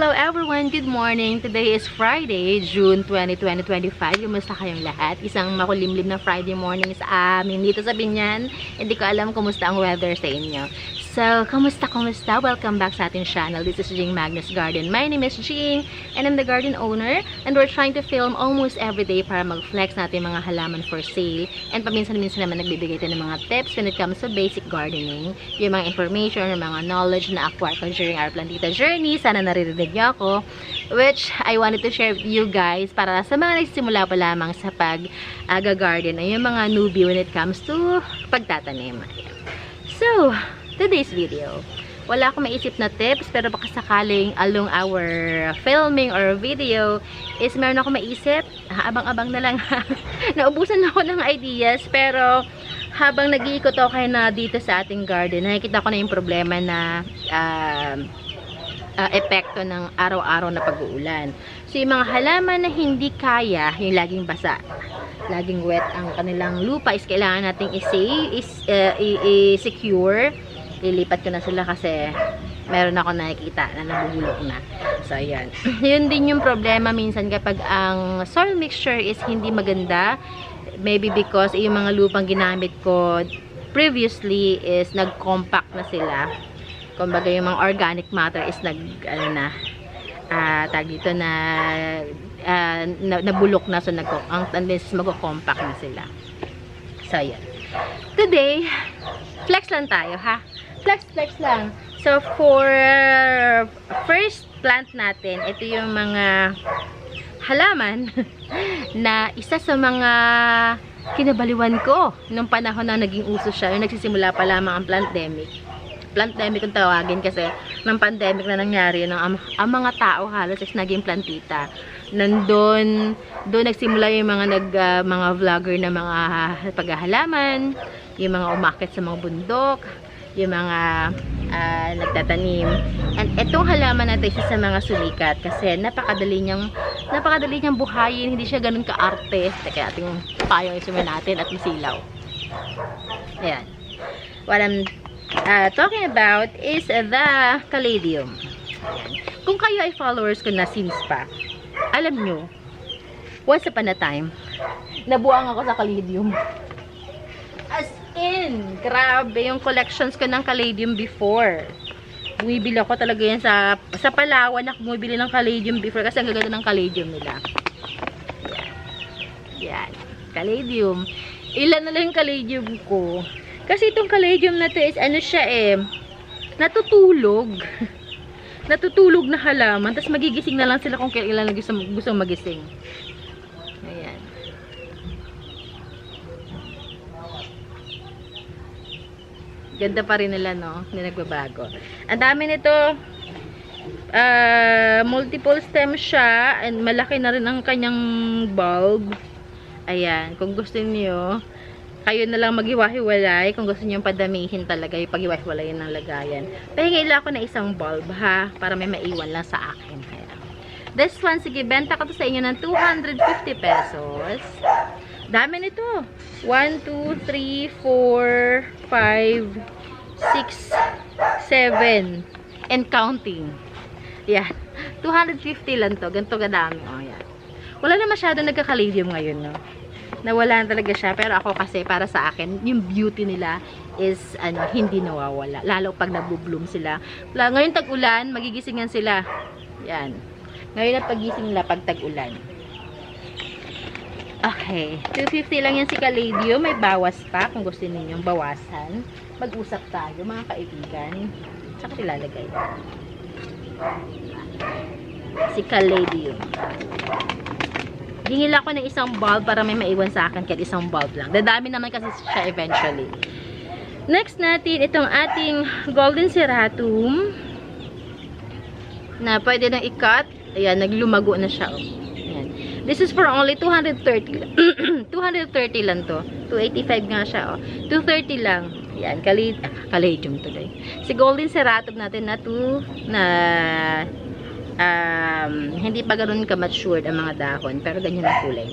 Hello everyone! Good morning! Today is Friday, June 20, 2025. Kumusta kayong lahat? Isang makulimlim na Friday morning sa amin dito sa Binyan. Hindi ko alam kumusta ang weather sa inyo. So, kumusta? Welcome back sa ating channel. This is Jing Magnus Garden. My name is Jing and I'm the garden owner. And we're trying to film almost every day para mag-flex natin mga halaman for sale. And paminsan-minsan naman nagbibigay tayo ng mga tips when it comes to basic gardening. Yung mga information, yung mga knowledge na acquire ko during our plantita journey. Sana naririnig niyo ako. Which I wanted to share with you guys para sa mga nagsisimula pa lamang sa pag-garden ay yung mga newbie when it comes to pagtatanim. So, today's video, wala akong maisip na tips, pero baka sakaling along our filming or video is meron akong maisip. Abang-abang na lang. Naubusan ako ng ideas, pero habang nag-iikot ako na dito sa ating garden, nakikita ko na yung problema na epekto ng araw-araw na pag-uulan. So, yung mga halaman na hindi kaya, yung laging basa, laging wet ang kanilang lupa, is kailangan nating i-secure. Lilipat ko na sila kasi meron ako nakikita na nabubulok na. So, ayan. Yun din yung problema minsan kapag ang soil mixture is hindi maganda. Maybe because yung mga lupang ginamit ko previously is nag-compact na sila. Kumbaga yung mga organic matter is tag dito na nabulok na. So, mag-compact na sila. So, ayan. Today, flex lang tayo, ha? Flex lang. So, for first plant natin, ito yung mga halaman na isa sa mga kinabaliwan ko nung panahon na naging uso siya. Yung nagsisimula pa lamang ang pandemic. Pandemic kung tawagin kasi ng pandemic na nangyari yun, ang mga tao halos is naging plantita. Doon nagsimula yung mga vlogger na mga paghahalaman, yung mga umakyat sa mga bundok, yung mga nagtatanim. And itong halaman na ito isa sa mga sumikat kasi napakadali niyang buhayin, hindi siya ganun ka-arte. Kaya ating payong isumin natin at masilaw. Ayan. What I'm talking about is the caladium. Ayan. Kung kayo ay followers ko na since pa, alam nyo, once upon a time, nabuang ako sa caladium. As in, grabe yung collections ko ng caladium before. Bumibili ako talaga yan sa Palawan na bumibili ng caladium before kasi ang gaganda ng caladium nila. Yan. Caladium. Ilan na lang yung caladium ko. Kasi itong caladium na to is ano siya natutulog. Natutulog na halaman. Tapos magigising na lang sila kung kailan gusto magising. Ayan. Ganda pa rin nila, no? Hindi nagbabago. Ang dami nito. Multiple stem siya. And malaki na rin ang kanyang bulb. Ayan. Kung gusto niyo, kayo na lang maghiwa-hiwalay. Kung gusto niyo padamihin talaga, yung paghiwa-hiwalayin ng lagayan. Pahingin ako na isang bulb, ha? Para may maiwan lang sa akin. Ayan. This one, sige, benta ko to sa inyo ng 250 pesos. Dami nito. 1, 2, 3, 4, 5, 6, 7. And counting. Yan. 250 lang to. Ganito kadami. O, yan. Wala na masyado nagka-caladium ngayon, no? Nawala na talaga siya. Pero ako kasi, para sa akin, yung beauty nila is, hindi nawawala. Lalo pag nabubloom sila. Ngayon tag-ulan, magigisingan sila. Yan. Ngayon at pagising nila pag tag-ulan. Okay. 250 lang yan si caladium. May bawas pa kung gusto ninyong bawasan. Mag-usap tayo, mga kaibigan. Saka ilalagay. Si caladium. Hingil ako ng isang bulb para may maiwan sa akin kahit isang bulb lang. Dadami naman kasi siya eventually. Next natin, itong ating golden serratum na pwede nang i-cut. Ayan, naglumago na siya. Ayan. This is for only 230 lang. 230 lang to. 285 nga siya. 230 lang. Ayan, caladium today. Si golden serratum natin na hindi pa ganoon ka-matured ang mga dahon, pero ganyan ang kulay.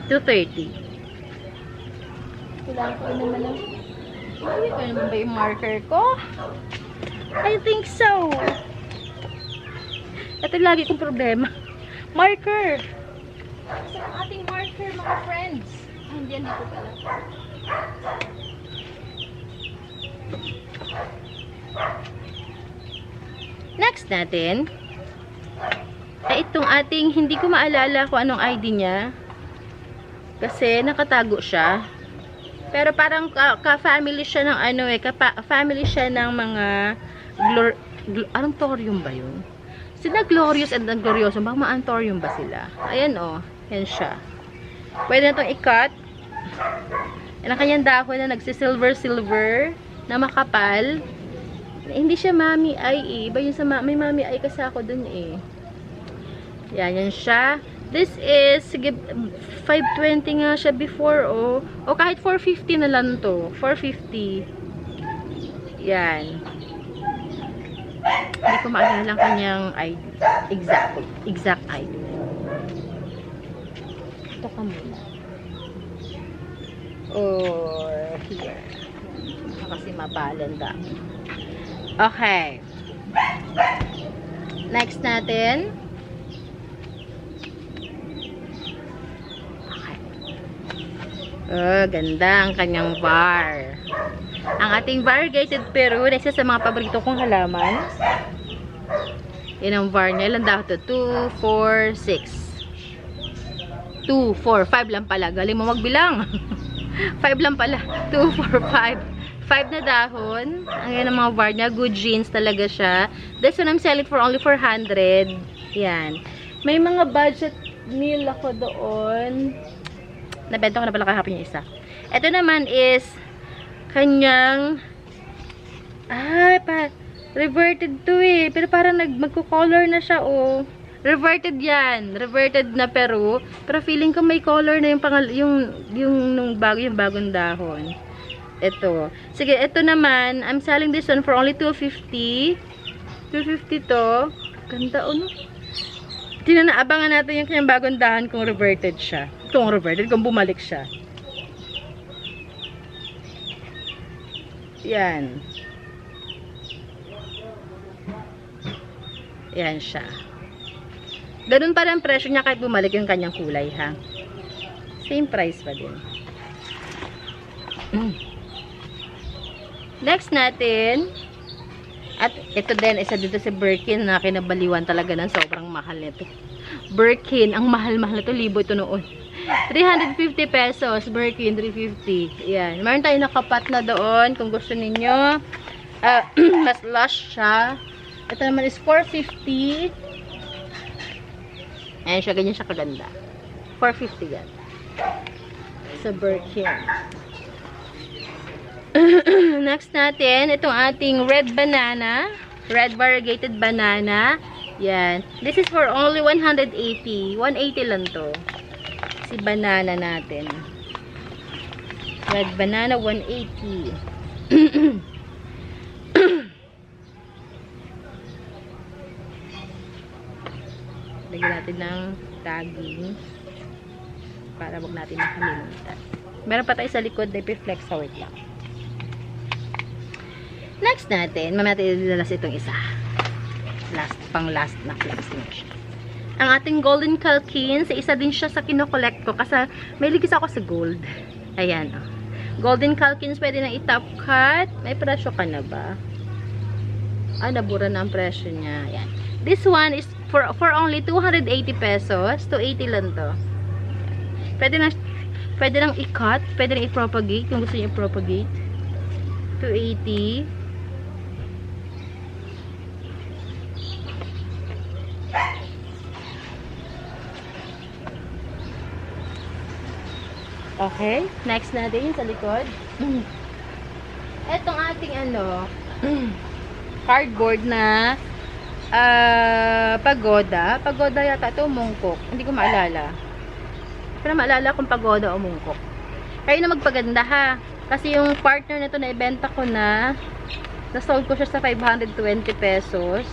230. Kailangan ko naman lang. Ito naman ba yung marker ko? I think so. Ito lagi kong problema. Marker! Sa ang ating marker, mga friends. Ay, hindi, dito pala. Next natin, ay itong ating, hindi ko maalala kung anong ID niya. Kasi nakatago siya. Pero parang ka-family siya ng ano eh, family siya ng mga anong thorium ba yun? Sila Glorious and Glorioso, baka ma-anthorium ba sila? Ayan o, yan siya. Pwede na itong i-cut. Yan ang kanyang dahon na nagsisilver-silver na makapal. Hindi siya mami ay eh. Iba yun sa may mami ay kasi ako dun eh. Yan siya. This is, sige, 520 nga siya before, oh. O kahit 450 na lang to. 450. Yan. Hindi ko maalala ang kanyang ID. Exact ID. Ito ka muna. Or here. Kasi mabalanda. Okay. Next natin. Oh, ganda ang kanyang var. Ang ating variegated Peru, na isa sa mga paborito kong halaman. Yan ang var niya. Ilan daw ito? 2, 4, 6. 2, 4, 5 lang pala. Galing mo magbilang. 5 lang pala. 2, 4, 5. 5 na dahon. Ang yan ang mga var niya. Good genes talaga siya. This one I'm selling for only 400. Yan. May mga budget meal ako doon. Nabenta ko na pala kahapon yung isa. Ito naman is kanyang reverted to eh. Pero parang magko-color na siya oh. Reverted yan. Reverted na Peru. Pero feeling ko may color na yung bagong dahon. Ito. Sige, ito naman, I'm selling this one for only 250. 250 to. Ganda no? Tinanaabangan natin yung kanyang bagong dahon kung reverted siya. Kung bumalik siya. Yan. Yan siya. Ganun pa rin ang presyo niya kahit bumalik yung kanyang kulay, ha? Same price pa din. Next natin, at ito din, isa dito si Birkin na kinabaliwan talaga ng sobrang mahal nito. Birkin, ang mahal-mahal na ito. Libo ito noon. 350 pesos. Birkin, 350. Yan. Meron tayo nakapat na doon kung gusto ninyo. Mas lush siya. Ito naman is 450. Ayan siya. Ganyan siya kaganda. 450 yan. Sa Birkin. Next natin, itong ating red banana. Red variegated banana. Yan. This is for only 180. 180 lang to. Si banana natin. Red banana, 180. Lagyan natin ng tagging para wag natin makalimutan. Meron pa tayo sa likod na ipiflex sa wait lang. Next natin, mamaya natin ilalas itong isa. Pang-last na flexing siya. Ang ating golden calkins, isa din siya sa kinokollect ko kasi may ligis ako sa gold. Ayan, oh. Golden calkins, pwede nang i-top cut. May presyo ka na ba? Nabura na ang presyo niya. Ayan. This one is for only 280 pesos. 280 lang to. Pwede nang i-cut. Pwede nang i-propagate kung gusto niyo i-propagate. 280. Okay, next natin sa likod. Etong ating cardboard na pagoda. Pagoda yata ito, mungkok. Hindi ko maalala. Pero maalala kung pagoda o mungkok. Kayo na magpaganda ha. Kasi yung partner nito na ibenta ko na sold ko siya sa 520 pesos.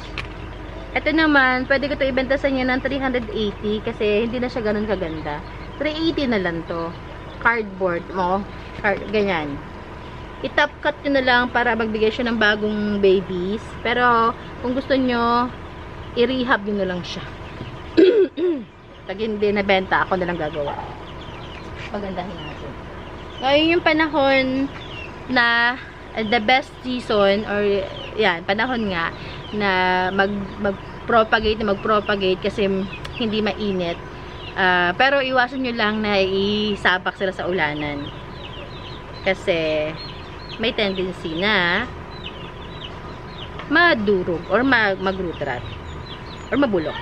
Ito naman, pwede ko ito ibenta sa inyo ng 380 kasi hindi na siya ganun kaganda. 380 na lang to. Cardboard mo. Ganyan. I-top cut nyo na lang para magbigay siya ng bagong babies. Pero, kung gusto nyo, i-rehab nyo na lang siya. Pag hindi nabenta, ako na lang gagawa. Pagandahin natin. Ngayon yung panahon na the best season, or yan, panahon nga na mag-propagate kasi hindi mainit. Pero iwasan nyo lang na isabak sila sa ulanan. Kasi may tendency na madurog or mag-root rot or mabulok.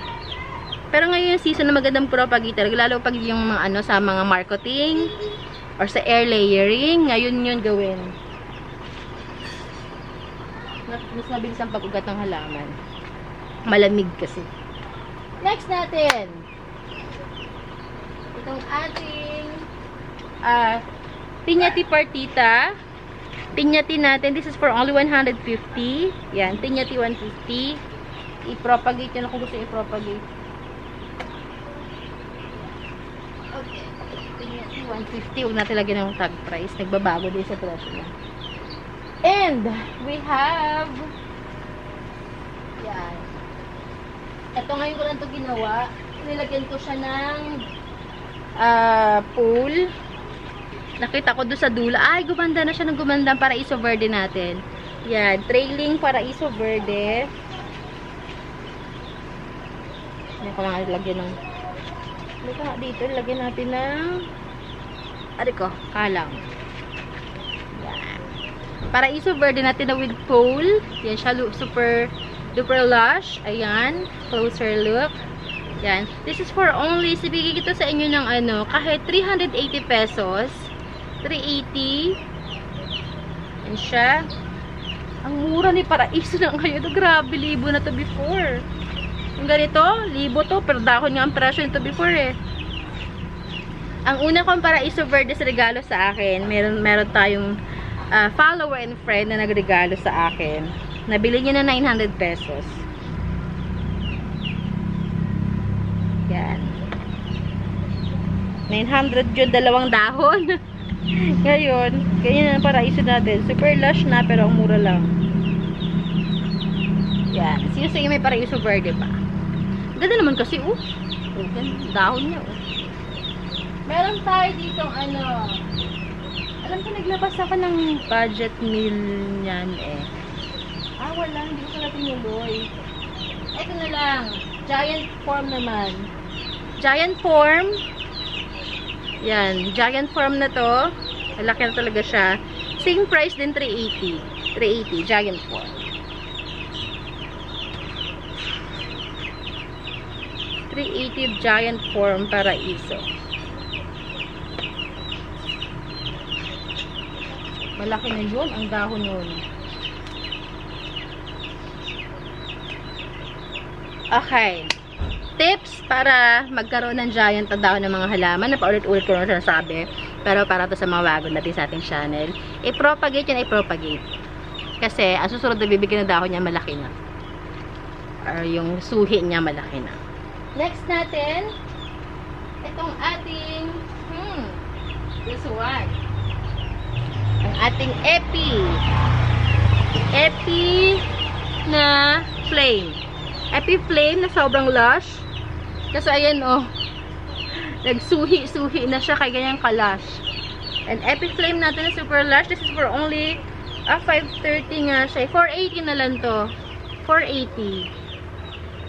Pero ngayon yung season na magandang propagator, lalo pag yung mga sa mga marketing or sa air layering, ngayon yun gawin. Mas mabilis ang pag-ugat ng halaman. Malamig kasi. Next natin, itong ating Piñati partita. Piñati natin, this is for only 150. Yan, Piñati 150. I-propagate yun kung gusto i-propagate. Okay. Piñati 150. Huwag natin lagyan ng tag price. Nagbabago din sa presyo niya. And, we have yan. Ito ngayon ko lang ito ginawa. Nilagyan ko siya ng pool. Nakita ko doon sa dula. Ay, gumanda na siya ng gumanda para Paraiso Verde natin. Yan. Trailing Paraiso Verde. Hindi ko lang lagyan ng dito. Lagyan natin ng kalang. Yan. Paraiso Verde natin na with pole. Yan siya. Super duper lush. Ayan. Closer look. Yan. This is for only, sibigay ito sa inyo ng kahit 380 pesos. 380. Yan siya. Ang mura ni Paraiso na ngayon. Grabe, libo na to before. Yung ganito, libo to. Pero dahon nga ang presyo nito before eh. Ang una kong Paraiso Verde sa regalo sa akin, meron tayong follower and friend na nagregalo sa akin. Nabili niya na 900 pesos. Yan. 900 yun, dalawang dahon. Ngayon, ganyan ang Paraiso natin. Super lush na, pero ang mura lang. Yan. Sino sa inyo may Paraiso Verde pa? Ganda naman kasi, dahon niya, Meron tayo ditong alam ko naglabas ako ng budget meal niyan eh. Wala, hindi ko na tinuloy. Ito na lang. Giant form naman. Giant form. Yan. Giant form na to. Malaki na talaga siya. Same price din, 380. 380. Giant form. 380 giant form Paraiso. Malaki na yun. Ang dahon nun. Okay. Tips para magkaroon ng giant na dahon ng mga halaman. Napaulit-ulit ko na sinasabi. Pero para to sa mga bago natin sa ating channel. I-propagate yan, i-propagate. Kasi ang susunod na bibigyan ng dahon niya malaki na. Or yung suhi niya malaki na. Next natin, itong ating this one. Ang ating Epi na flame. Epi flame na sobrang lush. Kasi ayan nagsuhi-suhi na siya kaya ganyang kalash. And Epi flame natin na super lush. This is for only 530 nga siya. 480 na lang to. 480.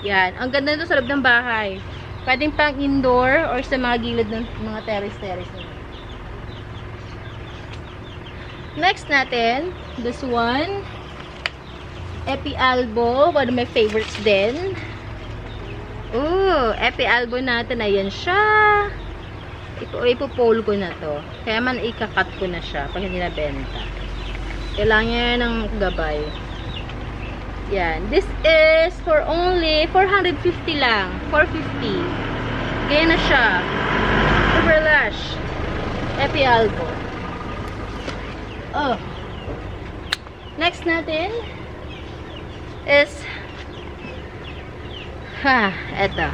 Yan. Ang ganda nito sa loob ng bahay. Pwedeng pang indoor or sa mga gilid ng mga terrace. Next natin, this one. Epi Albo. One of my favorites din. Epi Albo natin. Ayan siya. Ipopole ko na to. Kaya man ikakat ko na siya pag hindi nabenta. Kailangan niya ng gabay. Yan. This is for only 450 lang. 450. Kaya na siya. Super lush. Epi Albo. Next natin is eto.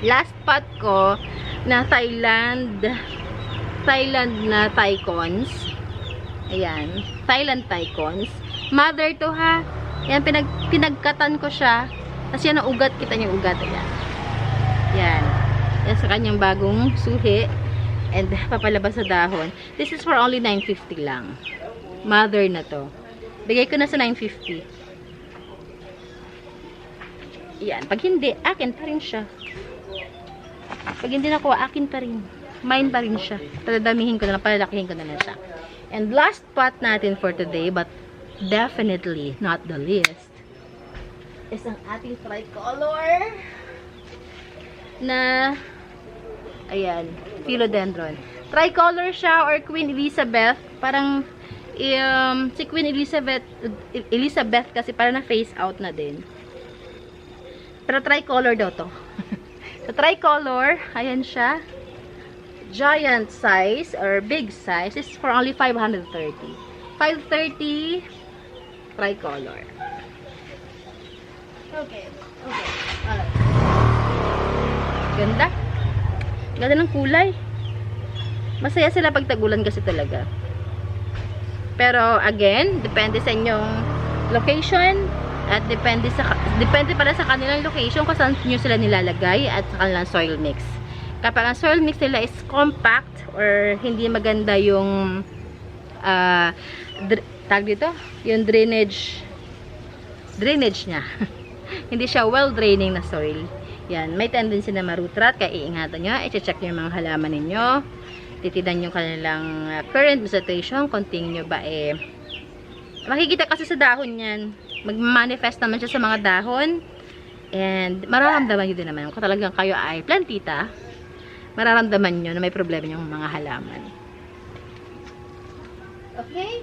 Last pot ko na Thailand na Thaicons. Ayan. Thailand Thaicons. Mother to ha. Yan, pinagkatan ko siya. Tapos yan ang ugat. Kita niyo yung ugat. Ayan. Yan. Yan sa kanyang bagong suhi. And papalabas sa dahon. This is for only 950 lang. Mother na to. Bigay ko na sa 950. Yan. Pag hindi, akin pa rin siya. Pag hindi nakuha, akin pa rin. Mine pa rin siya. Paladamihin ko na lang, palalakihin ko na lang siya. And last spot natin for today, but definitely not the least, is ang ating tricolor na, ayan, philodendron. Tricolor siya or Queen Elizabeth. Parang, si Queen Elizabeth kasi parang na face out na din. Pero tricolor daw to. So, tricolor, ayan siya. Giant size or big size. This is for only 530. 530 tricolor. Okay. Alright. Ganda. Ganda ng kulay. Masaya sila pag tagulan kasi talaga. Pero again, depende sa inyong location at depende pala sa kanilang location kung saan nyo sila nilalagay at sa kanilang soil mix. Kapag ang soil mix nila is compact or hindi maganda yung tag dito, yung drainage niya. Hindi siya well draining na soil. Yan, may tendency na marutrat, kaya iingatan nyo, i-check nyo yung mga halaman ninyo, titidan yung kanilang current vegetation, kung tingin nyo ba makikita kasi sa dahon yan, mag-manifest naman siya sa mga dahon, and mararamdaman nyo din naman, kung talagang kayo ay plantita, mararamdaman nyo na may problema yung mga halaman. Okay?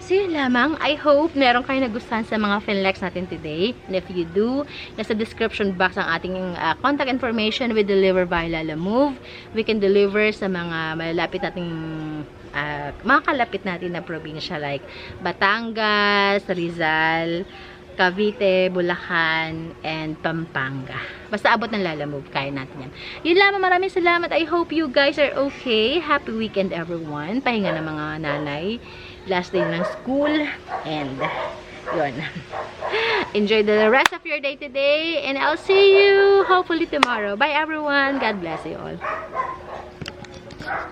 So yun lamang. I hope meron kayo nagustuhan sa mga Finlex natin today. And if you do, nasa description box ang ating contact information. We deliver via Lala Move. We can deliver sa mga malalapit nating mga kalapit natin na probinsya like Batangas, Rizal, Cavite, Bulacan, and Pampanga. Basta abot ng Lala Move, kaya natin yan. Yun lamang, maraming salamat. I hope you guys are okay. Happy weekend everyone. Pahinga ng mga nanay. Last day ng school. And, yun. Enjoy the rest of your day today. And I'll see you hopefully tomorrow. Bye everyone. God bless you all.